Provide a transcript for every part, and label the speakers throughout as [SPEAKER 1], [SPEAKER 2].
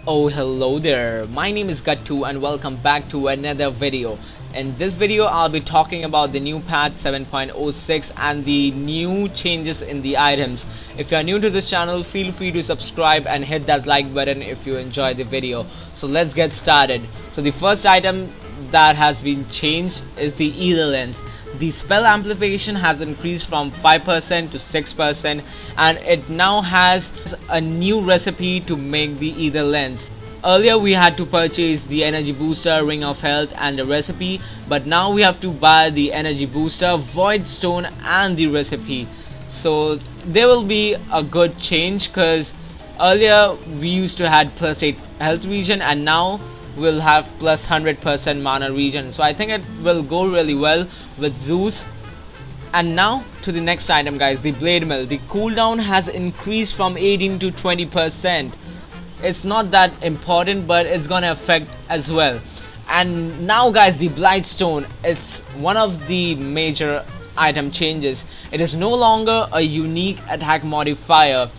[SPEAKER 1] Oh, hello there, my name is Gattu and welcome back to another video. In this video I'll be talking about the new patch 7.06 and the new changes in the items. If you are new to this channel, feel free to subscribe and hit that like button if you enjoy the video. So let's get started. So the first item that has been changed is the Ether Lens. The spell amplification has increased from 5% to 6% and it now has a new recipe to make the Ether Lens. Earlier we had to purchase the energy booster, ring of health and the recipe, but now we have to buy the energy booster, void stone and the recipe. So there will be a good change because earlier we used to had plus 8 health regen and now we'll have plus 100% mana regen. So I think it will go really well with Zeus. And now to the next item guys, the blade mill. The cooldown has increased from 18 to 20%. It's not that important but it's gonna affect as well. And now guys, the Blightstone is one of the major item changes. It is no longer a unique attack modifier.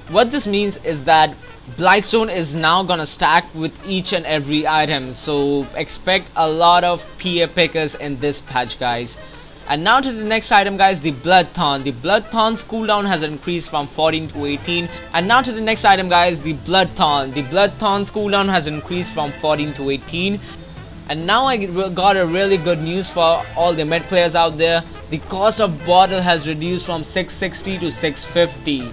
[SPEAKER 1] What this means is that Blightstone is now gonna stack with each and every item, so expect a lot of PA pickers in this patch guys. And now to the next item guys, the Bloodthorn. The Bloodthorn's cooldown has increased from 14 to 18. And now to the next item guys, the Bloodthorn. The Bloodthorn's cooldown has increased from 14 to 18. And now I got a really good news for all the mid players out there. The cost of bottle has reduced from 660 to 650.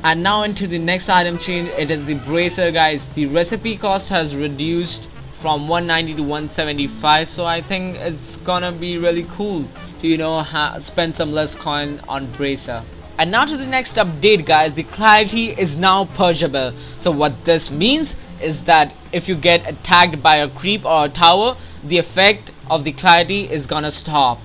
[SPEAKER 1] And now into the next item change, it is the bracer guys. The recipe cost has reduced from 190 to 175, so I think it's gonna be really cool to spend some less coin on bracer. And now to the next update guys, the clarity is now purgeable. So what this means is that if you get attacked by a creep or a tower, the effect of the clarity is gonna stop.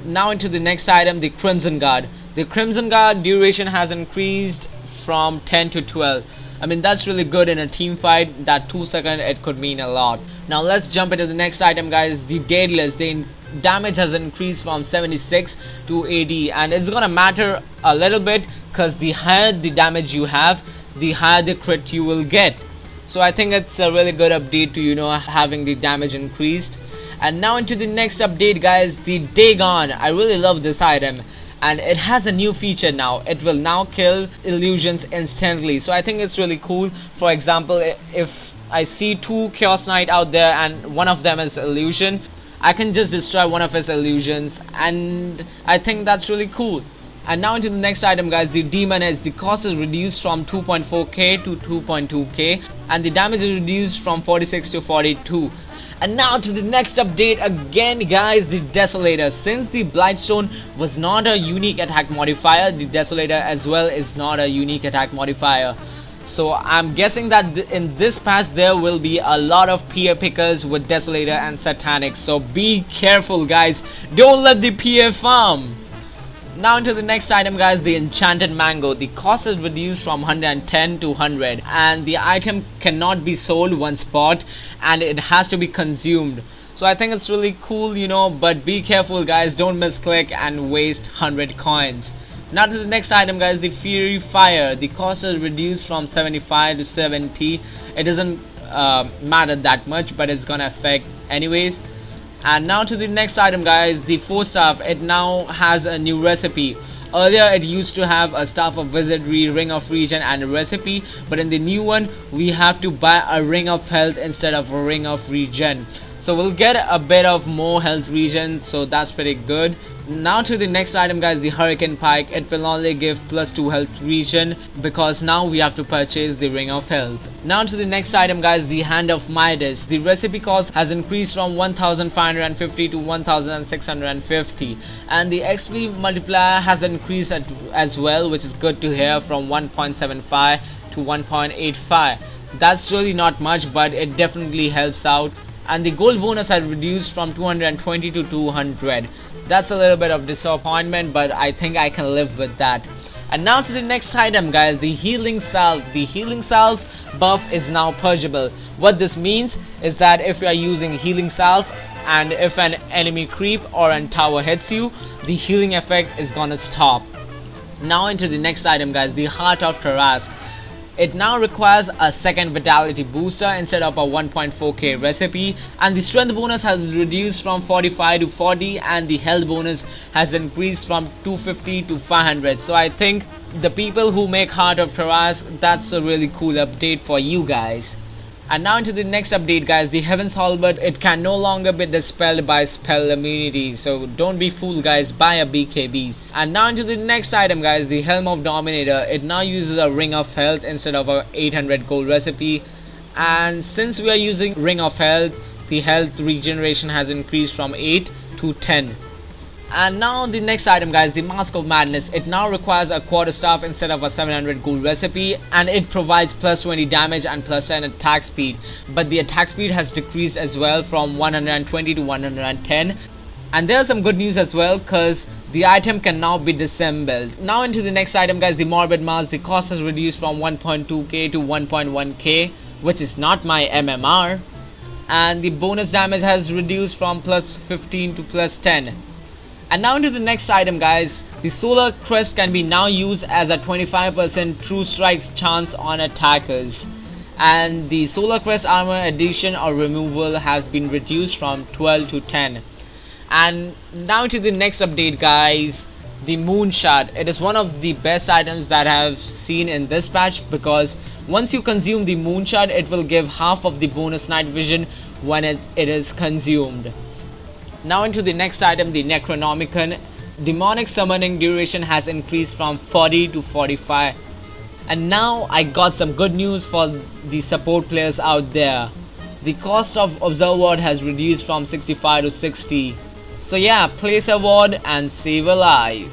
[SPEAKER 1] Now into the next item, the Crimson Guard. The Crimson Guard duration has increased from 10 to 12. I mean, that's really good in a team fight. That 2 seconds, it could mean a lot. Now let's jump into the next item guys, the Daedalus. The damage has increased from 76 to 80 and it's gonna matter a little bit because the higher the damage you have, the higher the crit you will get. So I think it's a really good update to having the damage increased. And now into the next update guys, the Dagon. I really love this item and it has a new feature now. It will now kill illusions instantly, so I think it's really cool. For example, if I see 2 Chaos Knight out there and one of them is illusion, I can just destroy one of his illusions and I think that's really cool. And now into the next item guys, the Demon Edge. The cost is reduced from 2.4k to 2.2k and the damage is reduced from 46 to 42. And now to the next update again guys, the Desolator. Since the Blightstone was not a unique attack modifier, the Desolator as well is not a unique attack modifier. So I'm guessing that in this patch there will be a lot of PA pickers with Desolator and Satanic. So be careful guys, don't let the PA farm. Now into the next item guys, the Enchanted Mango. The cost is reduced from 110 to 100 and the item cannot be sold once bought and it has to be consumed. So I think it's really cool but be careful guys, don't misclick and waste 100 coins. Now to the next item guys, the Fury Fire. The cost is reduced from 75 to 70. It doesn't matter that much but it's gonna affect anyways. And now to the next item guys, the 4 staff. It now has a new recipe. Earlier it used to have a staff of wizardry, ring of regen and a recipe, but in the new one we have to buy a ring of health instead of a ring of regen. So we'll get a bit of more health regen, so that's pretty good. Now to the next item guys, the Hurricane Pike. It will only give plus 2 health regen because now we have to purchase the ring of health. Now to the next item guys, the Hand of Midas. The recipe cost has increased from 1550 to 1650 and the XP multiplier has increased as well, which is good to hear, from 1.75 to 1.85. That's really not much but it definitely helps out. And the gold bonus has reduced from 220 to 200. That's a little bit of disappointment but I think I can live with that. And now to the next item guys, the Healing Salve. The Healing Salve buff is now purgeable. What this means is that if you are using Healing Salve and if an enemy creep or a tower hits you, the healing effect is gonna stop. Now into the next item guys, the Heart of Tarask. It now requires a second vitality booster instead of a 1.4k recipe, and the strength bonus has reduced from 45 to 40 and the health bonus has increased from 250 to 500. So I think the people who make Heart of Tarask, that's a really cool update for you guys. And now into the next update guys, the Heaven's Halberd, it can no longer be dispelled by spell immunity, so don't be fooled guys, buy a BKBs. And now into the next item guys, the Helm of Dominator. It now uses a Ring of Health instead of a 800 gold recipe, and since we are using Ring of Health, the health regeneration has increased from 8 to 10. And now the next item guys, the Mask of Madness. It now requires a quarterstaff instead of a 700 gold recipe, and it provides plus 20 damage and plus 10 attack speed, but the attack speed has decreased as well from 120 to 110. And there's some good news as well, cause the item can now be disassembled. Now into the next item guys, the Morbid Mask. The cost has reduced from 1.2k to 1.1k, which is not my MMR, and the bonus damage has reduced from plus 15 to plus 10. And now into the next item guys, the Solar Crest can be now used as a 25% true strikes chance on attackers, and the Solar Crest armor addition or removal has been reduced from 12 to 10. And now to the next update guys, the Moonshot. It is one of the best items that I have seen in this patch, because once you consume the Moonshot, it will give half of the bonus night vision when it is consumed. Now into the next item, the Necronomicon. Demonic summoning duration has increased from 40 to 45. And now I got some good news for the support players out there. The cost of Observe Ward has reduced from 65 to 60. So yeah, place a ward and save a life.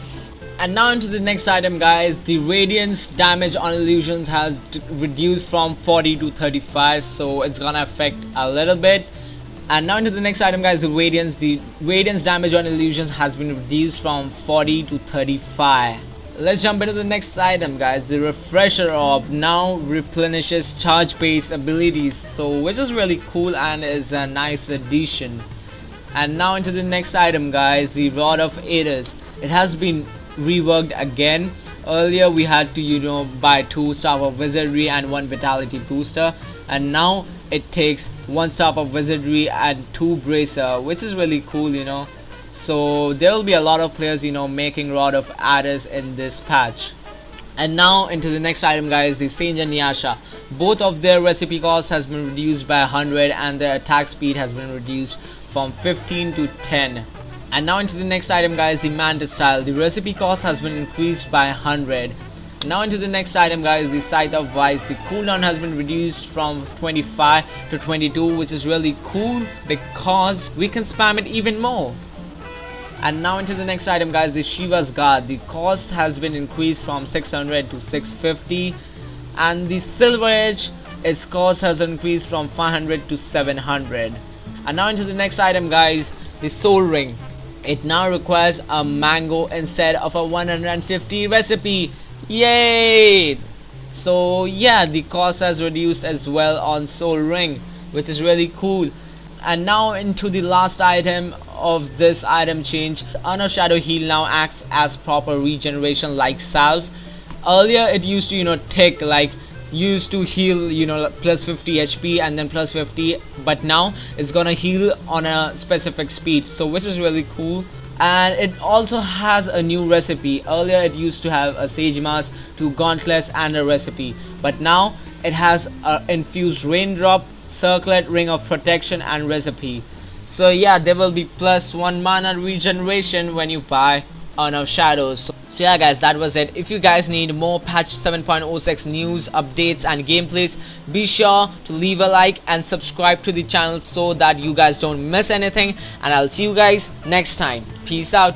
[SPEAKER 1] And now into the next item guys, the Radiance damage on illusions has reduced from 40 to 35, so it's gonna affect a little bit. And now into the next item guys, the Radiance. The Radiance damage on illusion has been reduced from 40 to 35. Let's jump into the next item guys. The Refresher Orb now replenishes charge based abilities, so which is really cool and is a nice addition. And now into the next item guys, the Rod of Ares. It has been reworked again. Earlier we had to buy 2 Staff of Wizardry and 1 Vitality booster, and now it takes 1 Staff of Wizardry and 2 Bracer, which is really cool, so there will be a lot of players making Rod of Ares in this patch. And now into the next item guys, the Sage and Yasha. Both of their recipe cost has been reduced by 100 and their attack speed has been reduced from 15 to 10. And now into the next item guys, the Mantis Style. The recipe cost has been increased by 100. Now into the next item guys, the Scythe of Vice. The cooldown has been reduced from 25 to 22, which is really cool because we can spam it even more. And now into the next item guys, the Shiva's Guard. The cost has been increased from 600 to 650, and the Silver Edge, its cost has increased from 500 to 700. And now into the next item guys, the Soul Ring. It now requires a mango instead of a 150 recipe. Yay! So yeah, the cost has reduced as well on Soul Ring, which is really cool. And now into the last item of this item change. Honor Shadow Heal now acts as proper regeneration like salve. Earlier it used to tick like used to heal plus 50 HP and then plus 50, but now it's gonna heal on a specific speed, so which is really cool. And it also has a new recipe. Earlier it used to have a Sage Mask, 2 gauntlets and a recipe, but now it has a infused raindrop, circlet, ring of protection and recipe. So yeah, there will be plus 1 mana regeneration when you buy Honor of Shadows. So yeah guys, that was it. If you guys need more patch 7.06 news, updates and gameplays, be sure to leave a like and subscribe to the channel so that you guys don't miss anything, and I'll see you guys next time. Peace out.